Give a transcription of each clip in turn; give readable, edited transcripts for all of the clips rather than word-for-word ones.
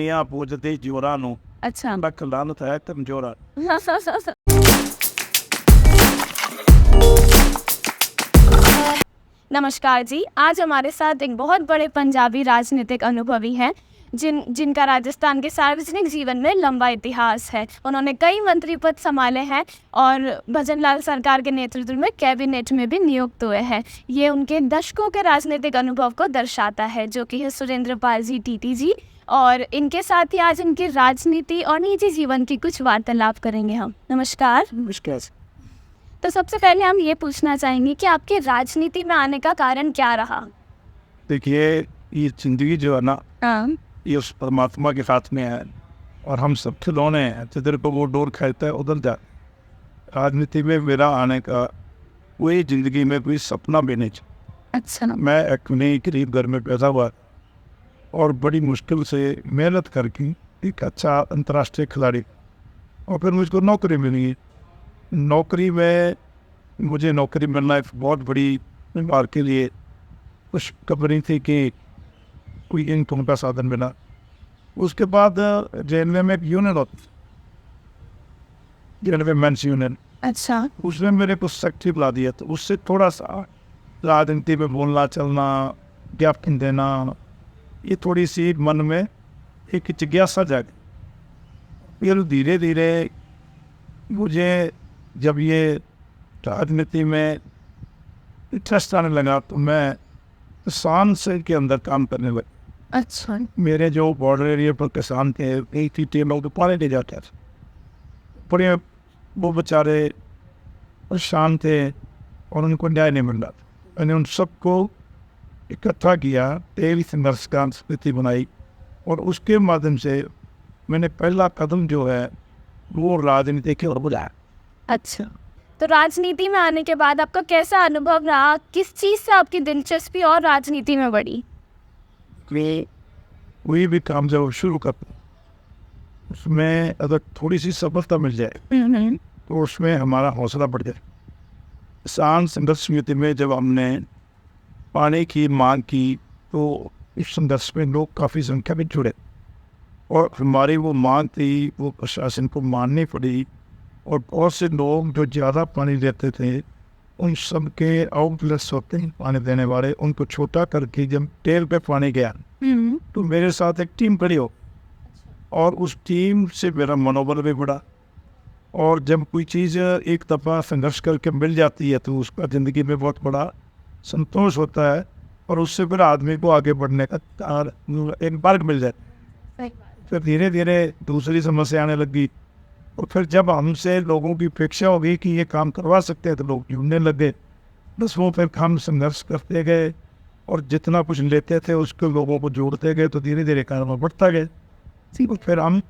यहाँ पूछते जोरानो अच्छा। बकलान था तुम जोरा। नमस्कार जी, आज हमारे साथ एक बहुत बड़े पंजाबी राजनीतिक अनुभवी हैं जिनका राजस्थान के सार्वजनिक जीवन में लंबा इतिहास है। उन्होंने कई मंत्री पद संभाले हैं और भजन लाल सरकार के नेतृत्व में कैबिनेट में भी नियुक्त हुए हैं। ये उनके दशकों के राजनीतिक अनुभव को दर्शाता है, जो कि है सुरेंद्र पाल जी टीटी जी। और इनके साथ ही आज इनकी राजनीति और निजी जीवन की कुछ वार्तालाप करेंगे हम। नमस्कार। नमस्कार। तो सबसे पहले हम ये पूछना चाहेंगे कि आपके राजनीति में आने का कारण क्या रहा? देखिए, ये जिंदगी जो है ना, हाँ। ये उस परमात्मा के साथ में है और हम सब खिलौने हैं। जिधर को वो डोर खेलता है उधर जा। राजनीति में मेरा आने का कोई जिंदगी में कोई सपना भी नहीं। अच्छा। मैं एक नहीं गरीब घर में पैदा हुआ और बड़ी मुश्किल से मेहनत करके एक अच्छा अंतर्राष्ट्रीय खिलाड़ी, और फिर मुझको नौकरी मिली। नौकरी में मुझे नौकरी मिलना एक बहुत बड़ी परिवार के लिए कुछ खबरें थी कि कोई इनकम का साधन मिला। उसके बाद रेलवे में एक यूनियन होती, रेलवे मेंस यूनियन। अच्छा। उसमें मेरे को सेक्रेटरी बुला दिया, तो उससे थोड़ा सा राजनीति में बोलना चलना, ज्ञापन देना, ये थोड़ी सी मन में एक जिज्ञासा जागी। फिर धीरे धीरे मुझे जब ये राजनीति में इंटरेस्ट आने लगा तो मैं किसान सेल के अंदर काम करने लगा। अच्छा। मेरे जो बॉर्डर एरिया पर किसान थे, एक ही टीम लोग पानी ले जाते थे। बड़े वो बेचारे परेशान थे और उनको न्याय नहीं मिल रहा था। मैंने उन सबको इकट्ठा किया, तेल संघर्ष का स्थिति बनाई और उसके माध्यम से मैंने पहला कदम जो है वो राजनीति की ओर बढ़ाया। अच्छा, तो राजनीति में आने के बाद आपका कैसा अनुभव रहा? किस चीज़ से आपकी दिलचस्पी और राजनीति में बढ़ी? कोई भी काम जब शुरू करते उसमें अगर थोड़ी सी सफलता मिल जाए तो उसमें हमारा हौसला बढ़ जाए। किसान संघर्ष समिति में जब हमने पानी की मांग की तो इस संघर्ष में लोग काफ़ी संख्या में जुड़े और हमारी वो मांग थी वो प्रशासन को माननी पड़ी। और बहुत से लोग जो ज़्यादा पानी देते थे उन सब के आउटलेट्स होते हैं पानी देने वाले, उनको छोटा करके जब टेल पे पानी गया तो मेरे साथ एक टीम खड़ी हो और उस टीम से मेरा मनोबल भी बढ़ा। और जब कोई चीज़ एक दफ़ा संघर्ष करके मिल जाती है तो उसका ज़िंदगी में बहुत बड़ा संतोष होता है और उससे फिर आदमी को आगे बढ़ने का एक मार्ग मिल जाता है। फिर धीरे धीरे दूसरी समस्या आने लगी और फिर जब हमसे लोगों की अपेक्षा हो गई कि ये काम करवा सकते हैं तो लोग ढूंढने लगे। बस वो फिर हम संघर्ष करते गए और जितना कुछ लेते थे उसको लोगों को जोड़ते गए तो धीरे धीरे काम बढ़ता गए। तो फिर हम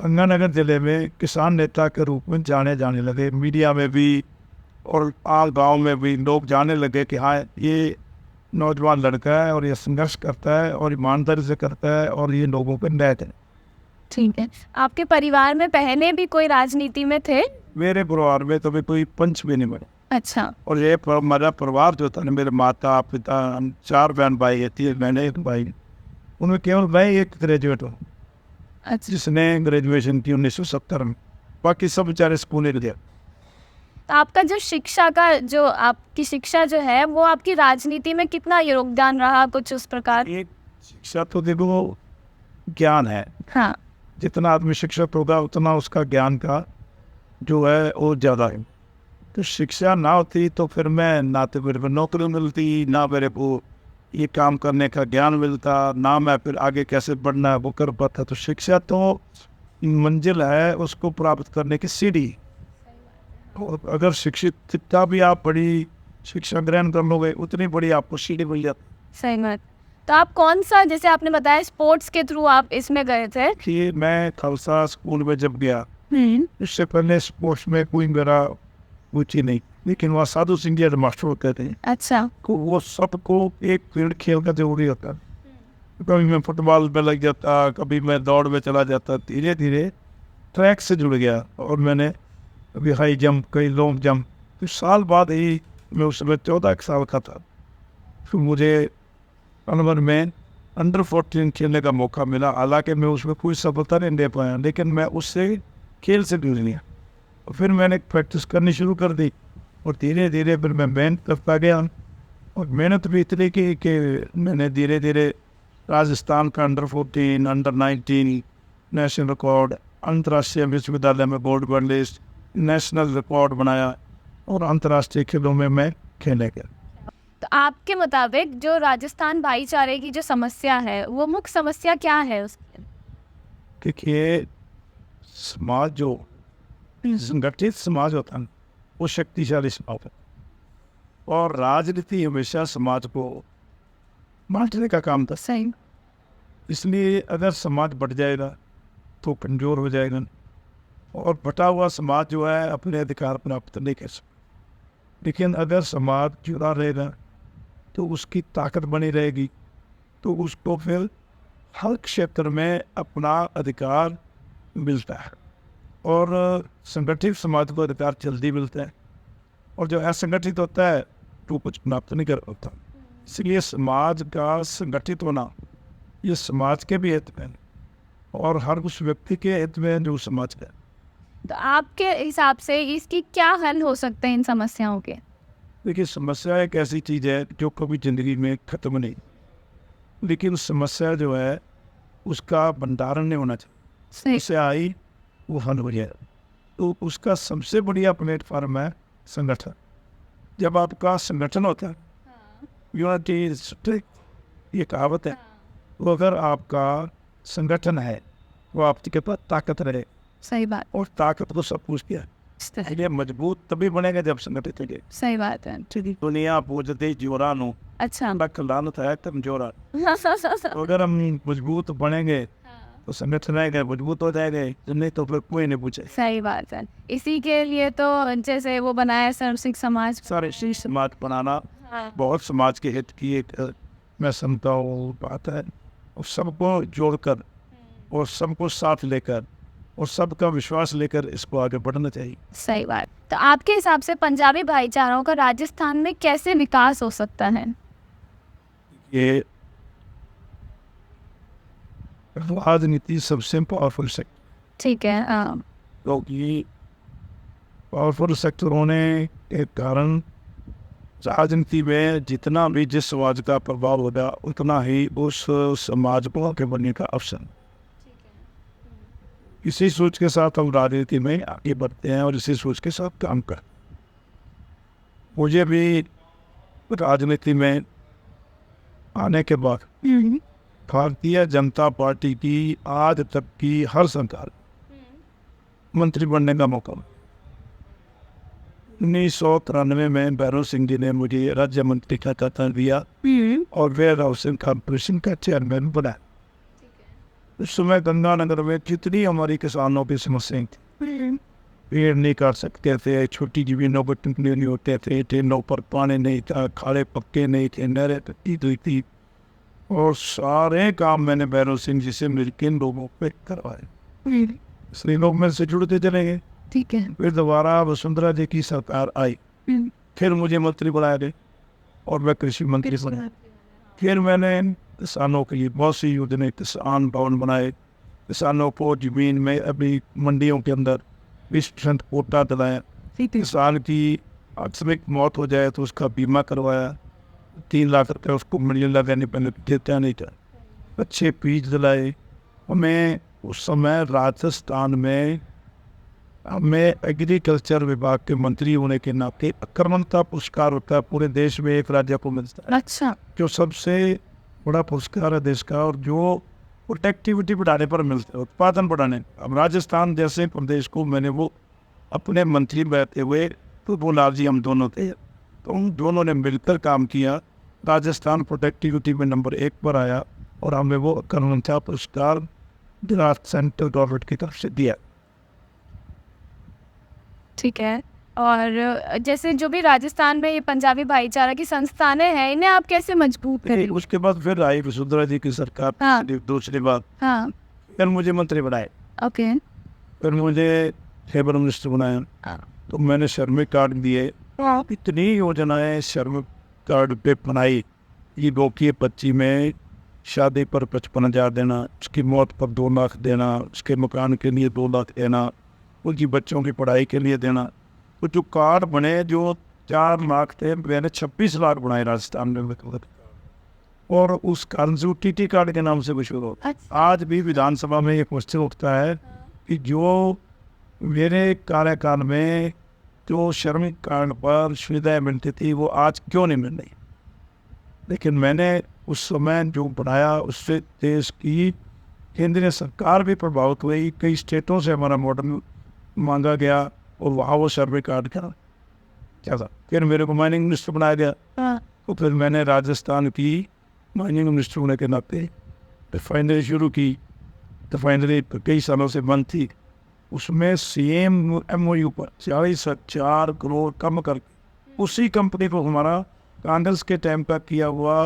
गंगानगर ज़िले में किसान नेता के रूप में जाने लगे। मीडिया में भी और आल गाँव में भी लोग जाने लगे कि हाँ, ये नौजवान लड़का है और ये संघर्ष करता है और ईमानदारी से करता है और ये लोगों पर न्याय है। ठीक है। आपके परिवार में पहले भी कोई राजनीति में थे? मेरे परिवार में तो भी कोई पंच भी नहीं बने। अच्छा। और ये मेरा परिवार जो था ना, मेरे माता पिता, हम 4 बहन भाई है, 3 बहनें 1 भाई, उनमें केवल मैं एक ग्रेजुएट हूँ। अच्छा। जिसने ग्रेजुएशन की 1970 में, बाकी सब बेचारे स्कूल ही गए। तो आपका जो शिक्षा का जो आपकी शिक्षा जो है वो आपकी राजनीति में कितना योगदान रहा, कुछ उस प्रकार? एक शिक्षा तो देखो ज्ञान है। हाँ। जितना आदमी शिक्षक होगा उतना उसका ज्ञान का जो है वो ज़्यादा है। तो शिक्षा ना होती तो फिर मैं ना तो मेरे को नौकरी मिलती, ना मेरे को ये काम करने का ज्ञान मिलता, ना मैं फिर आगे कैसे बढ़ना है वो कर पाता। तो शिक्षा तो मंजिल है उसको प्राप्त करने की सीढ़ी। और अगर शिक्षित जितना भी आप बड़ी शिक्षा ग्रहण कर लोगे उतनी बड़ी आपको सीढ़ी मिल जाती। सही बात। तो आप कौन सा, जैसे आपने बताया स्पोर्ट्स के थ्रू आप इसमें गए थे? कि मैं खालसा स्कूल में जब गया इससे पहले स्पोर्ट्स में कोई मेरा रुचि नहीं, लेकिन वहाँ साधु सिंह जी मास्टर होते थे। अच्छा। तो वो सबको एक फील्ड खेल का जरूरी होता। कभी मैं फुटबॉल में लग जाता, कभी मैं दौड़ में चला जाता। धीरे धीरे ट्रैक से जुड़ गया और मैंने कभी हाई जंप, कभी लॉन्ग जंप। तो साल बाद ही मैं उस समय 14 साल का था, फिर मुझे अनवर में अंडर 14 खेलने का मौका मिला। हालांकि मैं उसमें कोई सफलता नहीं दे पाया, लेकिन मैं उससे खेल से जुड़ लिया। और फिर मैंने प्रैक्टिस करनी शुरू कर दी और धीरे धीरे फिर मैं मेहनत करता गया। और मेहनत भी इतनी की कि मैंने धीरे धीरे राजस्थान का अंडर 14, अंडर 19 नेशनल रिकॉर्ड, अंतर्राष्ट्रीय विश्वविद्यालय में गोल्ड मेडलिस्ट, नेशनल रिकॉर्ड बनाया और अंतर्राष्ट्रीय खेलों में मैं खेलने गया। तो आपके मुताबिक जो राजस्थान भाईचारे की जो समस्या है, वो मुख्य समस्या क्या है उसकी? देखिए, समाज जो संगठित समाज होता है वो शक्तिशाली समाज है, और राजनीति हमेशा समाज को बांटने का काम था। सही। इसलिए अगर समाज बढ़ जाएगा तो कमजोर हो जाएगा, और बटा हुआ समाज जो है अपने अधिकार प्राप्त नहीं कर सकता। लेकिन अगर समाज जुड़ा रहेगा तो उसकी ताकत बनी रहेगी, तो उसको फिर हर क्षेत्र में अपना अधिकार मिलता है, और संगठित समाज को अधिकार जल्दी मिलता है, और जो असंगठित होता है तो कुछ प्राप्त नहीं कर पाता। इसलिए समाज का संगठित होना ये समाज के भी हित में है, और हर उस व्यक्ति के हित में है जो समाज का है। तो आपके हिसाब से इसकी क्या हल हो सकते हैं इन समस्याओं के? देखिए, समस्या एक ऐसी चीज़ है जो कभी ज़िंदगी में ख़त्म नहीं, लेकिन समस्या जो है उसका भंडारण नहीं होना चाहिए। समस्या आई वो हल हो जाए, तो उसका सबसे बढ़िया प्लेटफॉर्म है संगठन। जब आपका संगठन होता है, यूनिटी इज स्ट्रेंथ, ये कहावत है। तो अगर आपका संगठन है वो आपके पास ताकत रहे, सही बात। और ताकत को सब कुछ किया, इसलिए मजबूत तभी बनेगा जब संगठित होंगे। सही बात है। दुनिया पूजते जोरानो, अच्छा। लानत है कमजोरा। तो अगर हम मजबूत बनेंगे तो संगठन रहेगा, मजबूत हो जाएगा, नहीं तो फिर कोई नहीं पूछे। सही बात है। इसी के लिए तो जैसे वो बनाया सर्वसिक समाज, सारे समाज बनाना बहुत समाज के हित की एक मैं समझता हूँ बात है। और सबको जोड़कर और सबको साथ लेकर और सबका विश्वास लेकर इसको आगे बढ़ना चाहिए। सही बात। तो आपके हिसाब से पंजाबी भाईचारों का राजस्थान में कैसे विकास हो सकता है? ये राजनीति सबसे पावरफुल सेक्टर, ठीक है। क्योंकि पावरफुल सेक्टर होने के कारण राजनीति में जितना भी जिस समाज का प्रभाव होगा उतना ही उस समाज को आगे बढ़ने का अवसर। इसी सोच के साथ हम राजनीति में आगे बढ़ते हैं और इसी सोच के साथ काम करते हैं। मुझे भी राजनीति में आने के बाद भारतीय जनता पार्टी की आज तक की हर सरकार मंत्री बनने का मौका मिला। 1993 में भैरव सिंह जी ने मुझे राज्य मंत्री का खिताब दिया और वेयर हाउसिंग कॉर्पोरेशन का चेयरमैन बनाया। उस समय गंगानगर में जितनी हमारी किसानों की समस्याएं थी, पेड़ नहीं काट सकते थे, छोटी जमीनों पर टुकड़े नहीं होते थे, ट्रेनों पर पानी नहीं था, खाड़े पक्के नहीं थे, नहरें कटी हुई थी, और सारे काम मैंने भैरव सिंह जी से मिलकर लोगों पे करवाए। इसलिए लोग मेरे से जुड़ते चले गए। ठीक है। फिर दोबारा वसुंधरा जी की सरकार आई, फिर मुझे मंत्री बनाया गए और मैं कृषि मंत्री बना। फिर मैंने किसानों के लिए बहुत सी योजनाएं, किसान भवन बनाए, किसानों को जमीन में अभी मंडियों के अंदर 20% कोटा दिलाया, किसान की आकस्मिक मौत हो जाए तो उसका बीमा करवाया, 3 लाख रुपये उसको मिलने लगाने पहले देता नहीं था, अच्छे बीज दिलाए। और मैं उस समय राजस्थान में हमें एग्रीकल्चर विभाग के मंत्री होने के नाते अकर्मणता पुरस्कार होता है, पूरे देश में एक राज्य को मिलता है। अच्छा। जो सबसे बड़ा पुरस्कार है देश का, और जो प्रोडक्टिविटी बढ़ाने पर मिलता है, उत्पादन बढ़ाने। अब राजस्थान जैसे प्रदेश को मैंने वो अपने मंत्री बैठे हुए तो बोला जी हम दोनों थे, तो उन दोनों ने मिलकर काम किया। राजस्थान प्रोडक्टिविटी में नंबर 1 पर आया और हमें वो अकर्मणता पुरस्कार गुजरात सेंट्रल गवर्नमेंट की तरफ से दिया। ठीक है। और जैसे जो भी राजस्थान में ये पंजाबी भाईचारा की संस्थानें हैं, इन्हें आप कैसे मजबूत करें? उसके बाद फिर आई वसुंधरा जी की सरकार। हाँ। दूसरी बात, हाँ। फिर मुझे मंत्री बनाए। ओके। फिर मुझे लेबर मिनिस्टर बनाया, तो मैंने श्रमिक कार्ड दिए। इतनी योजनाएं श्रमिक कार्ड पे बनाई, ये 2 की 25 में शादी पर 55,000 देना, उसकी मौत पर 2 लाख देना, उसके मकान के लिए 2 लाख देना, उनकी बच्चों की पढ़ाई के लिए देना। तो जो कार्ड बने जो 4 लाख थे, मैंने 26 लाख बनाए राजस्थान में। और उस कारण से टीटी कार्ड के नाम से मशहूर हो। आज भी विधानसभा में ये क्वेश्चन उठता है कि जो मेरे कार्यकाल में जो श्रमिक कार्ड पर सुविधाएं मिलती थी वो आज क्यों नहीं मिल रही। लेकिन मैंने उस समय जो बनाया उससे देश की केंद्रीय सरकार भी प्रभावित हुई। कई स्टेटों से हमारा मॉडल मांगा गया और वहाँ वो सर्वे कार्ड का क्या था। फिर मेरे को माइनिंग मिनिस्टर बनाया गया। तो फिर मैंने राजस्थान की माइनिंग मिनिस्टर होने के नाते रिफाइनरी शुरू की। रिफाइनरी कई सालों से बंद थी, उसमें सेम MOU पर 40,000 करोड़ कम करके उसी कंपनी को हमारा कांग्रेस के टाइम का किया हुआ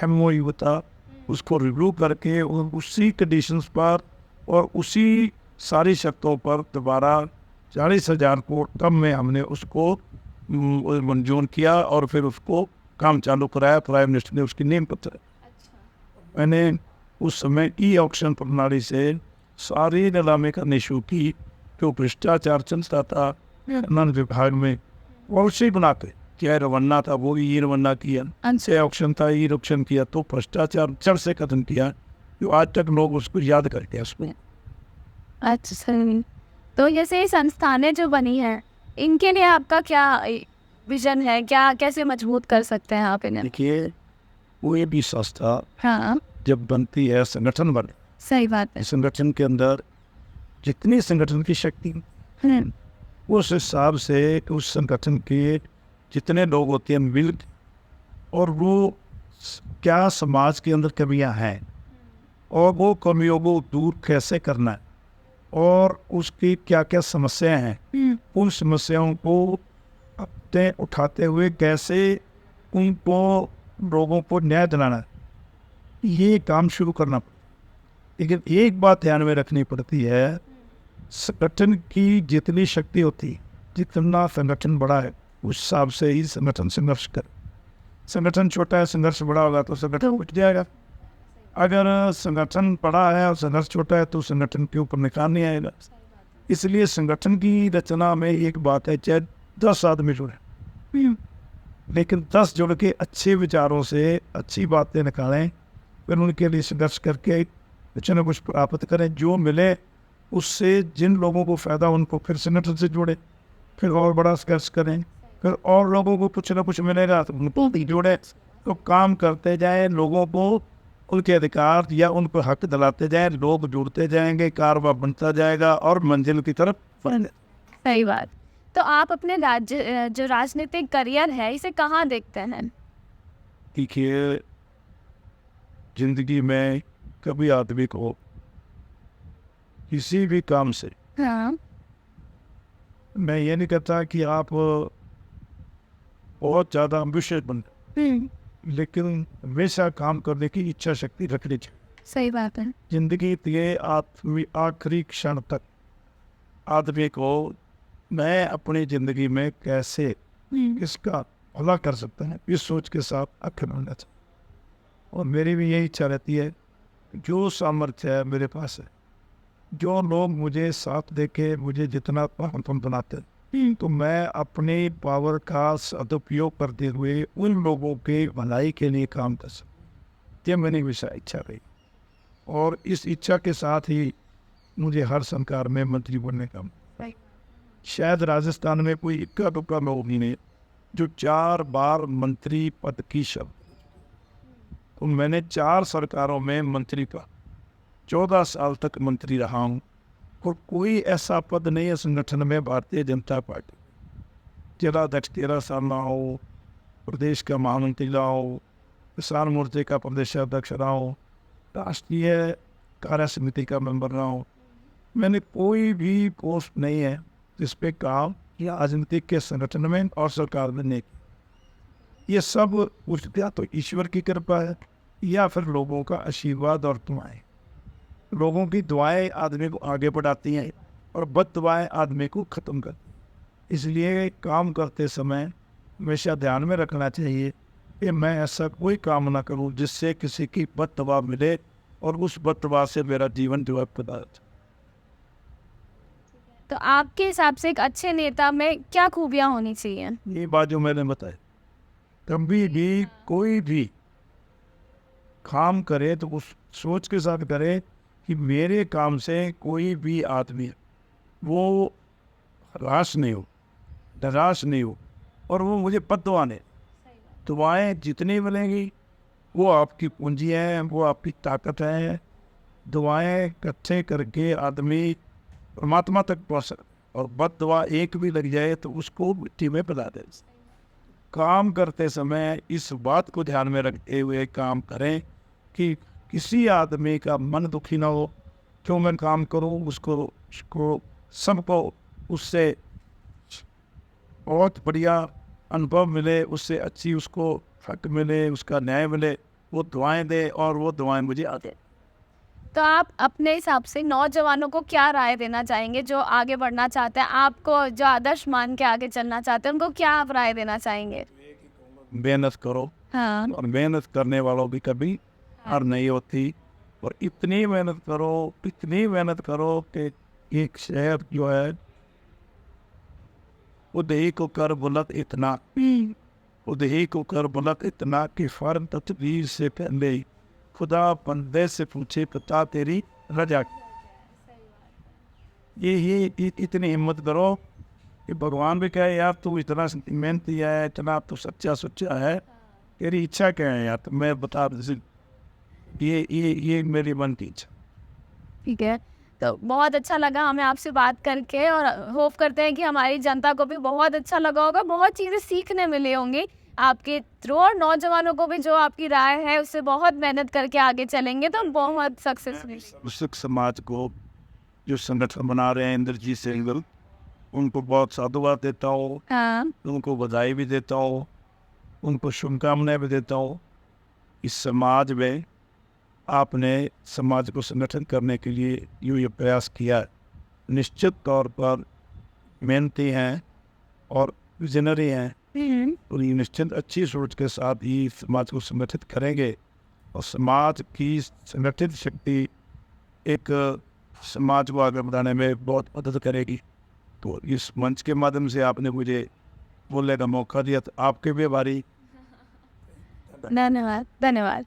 MOU था, उसको रिव्यू करके और उसी कंडीशंस पर और उसी सारी शर्तों पर दोबारा 40,000 करोड़ कम में हमने उसको मंजूर किया और फिर उसको काम चालू कराया। प्राइम मिनिस्टर ने उसकी नींव पत्थर। मैंने उस समय ऑक्शन प्रणाली से सारी नीलामी करनी शुरू की। जो भ्रष्टाचार चलता था खनन विभाग में वो उसे बना के, चाहे रवन्ना था वो ई रवन्ना किया, ऑक्शन था ई ऑक्शन किया, तो भ्रष्टाचार जड़ से खत्म किया, जो आज तक लोग उसको याद करते हैं उसमें। अच्छा, तो जैसे ये संस्थानें जो बनी हैं इनके लिए आपका क्या विजन है, क्या कैसे मजबूत कर सकते हैं आप इन्हें? देखिए, कोई भी संस्था हाँ, जब बनती है संगठन बने, सही बात है। संगठन के अंदर जितनी संगठन की शक्ति उस हिसाब से उस संगठन के जितने लोग होते हैं मिल और वो क्या समाज के अंदर कमियां हैं और वो कमियों को दूर कैसे करना है और उसकी क्या क्या समस्याएं हैं, उन समस्याओं को अपने उठाते हुए कैसे उनको लोगों को न्याय दिलाना है, ये काम शुरू करना पड़ता। लेकिन एक बात ध्यान में रखनी पड़ती है, संगठन की जितनी शक्ति होती है, जितना संगठन बड़ा है उस हिसाब से ही संगठन संघर्ष करे। संगठन छोटा है, संघर्ष बड़ा होगा तो संगठन उठ जाएगा। अगर संगठन बड़ा है और संघर्ष छोटा है तो संगठन के ऊपर निकाल नहीं आएगा। इसलिए संगठन की रचना में एक बात है, चाहे 10 आदमी जुड़े, लेकिन 10 जुड़ के अच्छे विचारों से अच्छी बातें निकालें, फिर उनके लिए संघर्ष करके कुछ न कुछ प्राप्त करें। जो मिले उससे जिन लोगों को फ़ायदा उनको फिर संगठन से जोड़े, फिर और बड़ा संघर्ष करें, फिर और लोगों को कुछ न कुछ मिलेगा तो उनको भी जोड़े। तो काम करते जाएं, लोगों को उनके अधिकार या उनको हक दिलाते जाएं, लोग जुड़ते जाएंगे, कारोबार बनता जाएगा और मंजिल की तरफ बढ़ेंगे। सही बात। तो आप अपने राज्य जो राजनीतिक करियर है इसे कहाँ देखते हैं? देखिए, जिंदगी में कभी आदमी को किसी भी काम से, हाँ, मैं ये नहीं कहता कि आप बहुत ज़्यादा एम्बिशियस बन, लेकिन हमेशा काम करने की इच्छा शक्ति रखनी चाहिए। सही बात है। जिंदगी के आखिरी क्षण तक आदमी को मैं अपनी ज़िंदगी में कैसे किसका भला कर सकता है इस सोच के साथ आगे बढ़ना चाहिए। और मेरी भी यही इच्छा रहती है, जो सामर्थ्य है मेरे पास है, जो लोग मुझे साथ देके मुझे जितना पावरफुल बनाते हैं, तो मैं अपनी पावर का सदुपयोग करते हुए उन लोगों के भलाई के लिए काम कर सकूँ। ये मेरी हमेशा इच्छा रही और इस इच्छा के साथ ही मुझे हर सरकार में मंत्री बनने का। शायद राजस्थान में कोई इक्का दुक्का लोग ही नहीं जो 4 बार मंत्री पद की शब्द, तो मैंने 4 सरकारों में मंत्री का 14 साल तक मंत्री रहा हूँ और कोई ऐसा पद नहीं है संगठन में भारतीय जनता पार्टी, जिलाध्यक्ष 13 साल रहा हो, प्रदेश का महामंत्री रहा हो, किसान मोर्चे का प्रदेशाध्यक्ष रहा हो, राष्ट्रीय कार्य समिति का मेंबर रहा हो। मैंने कोई भी पोस्ट नहीं है जिस पे काम या राजनीतिक के संगठन में और सरकार में नहीं किया। ये सब या तो ईश्वर की कृपा है या फिर लोगों का आशीर्वाद और दुआएं। लोगों की दुआएं आदमी को आगे बढ़ाती हैं और बद दुआएं आदमी को ख़त्म करती हैं। इसलिए काम करते समय हमेशा ध्यान में रखना चाहिए कि मैं ऐसा कोई काम ना करूं जिससे किसी की बददुआ मिले और उस बददुआ से मेरा जीवन जो है प्रभावित। तो आपके हिसाब से एक अच्छे नेता में क्या खूबियाँ होनी चाहिए? ये बात जो मैंने बताई, कभी भी कोई भी काम करे तो उस सोच के साथ करे कि मेरे काम से कोई भी आदमी वो हराश नहीं हो, निराश नहीं हो, और वो मुझे बद्दुआ नहीं। दुआएं जितनी मिलेंगी वो आपकी पूंजी है, वो आपकी ताकत है। दुआएं इकट्ठे करके आदमी परमात्मा तक पहुँच सकता है, और बद्दुआ एक भी लग जाए तो उसको मिट्टी में पिला दे। काम करते समय इस बात को ध्यान में रखते हुए काम करें कि किसी आदमी का मन दुखी ना हो। क्यों मैं काम करूं, उसको सबको उससे बहुत बढ़िया अनुभव मिले, उससे अच्छी उसको हक मिले, उसका न्याय मिले, वो दुआएं दे और वो दुआएं मुझे आते। तो आप अपने हिसाब से नौजवानों को क्या राय देना चाहेंगे जो आगे बढ़ना चाहते हैं, आपको जो आदर्श मान के आगे चलना चाहते हैं, उनको क्या आप राय देना चाहेंगे? मेहनत करो, हाँ। और मेहनत करने वालों की कभी हार नहीं होती। और इतनी मेहनत करो कि एक शहर जो है उदही को कर बुलंद इतना, उदही को कर बुलंद इतना कि फर्द तदबीर से पहले खुदा बंदे से पूछे पता तेरी रजा। ये इतनी हिम्मत करो कि भगवान भी कहे यार तू इतना मेहनती है, इतना तू सच्चा सुच्चा है, तेरी इच्छा क्या है यार, तो मैं बता दे। ये मेरी मन की इच्छा। ठीक है, तो बहुत अच्छा लगा हमें आपसे बात करके, और होप करते हैं कि हमारी जनता को भी बहुत अच्छा लगा होगा, बहुत चीज़ें सीखने मिली होंगी आपके थ्रू, और नौजवानों को भी जो आपकी राय है उससे बहुत मेहनत करके आगे चलेंगे तो बहुत सक्सेस मिलेगी। सिख समाज को जो संगठन बना रहे हैं इंद्रजीत सिंह, उनको बहुत साधुवाद देता हूँ, हाँ। उनको बधाई भी देता हूँ, उनको शुभकामनाएं भी देता हूँ। इस समाज में आपने समाज को संगठन करने के लिए ये प्रयास किया है, निश्चित तौर पर मेहनती हैं और विजनरी हैं, और ये निश्चित अच्छी सोच के साथ ही समाज को संगठित करेंगे, और समाज की संगठित शक्ति एक समाज को आगे बढ़ाने में बहुत मदद करेगी। तो इस मंच के माध्यम से आपने मुझे बोलने का मौका दिया, तो आपके भी आभारी। धन्यवाद।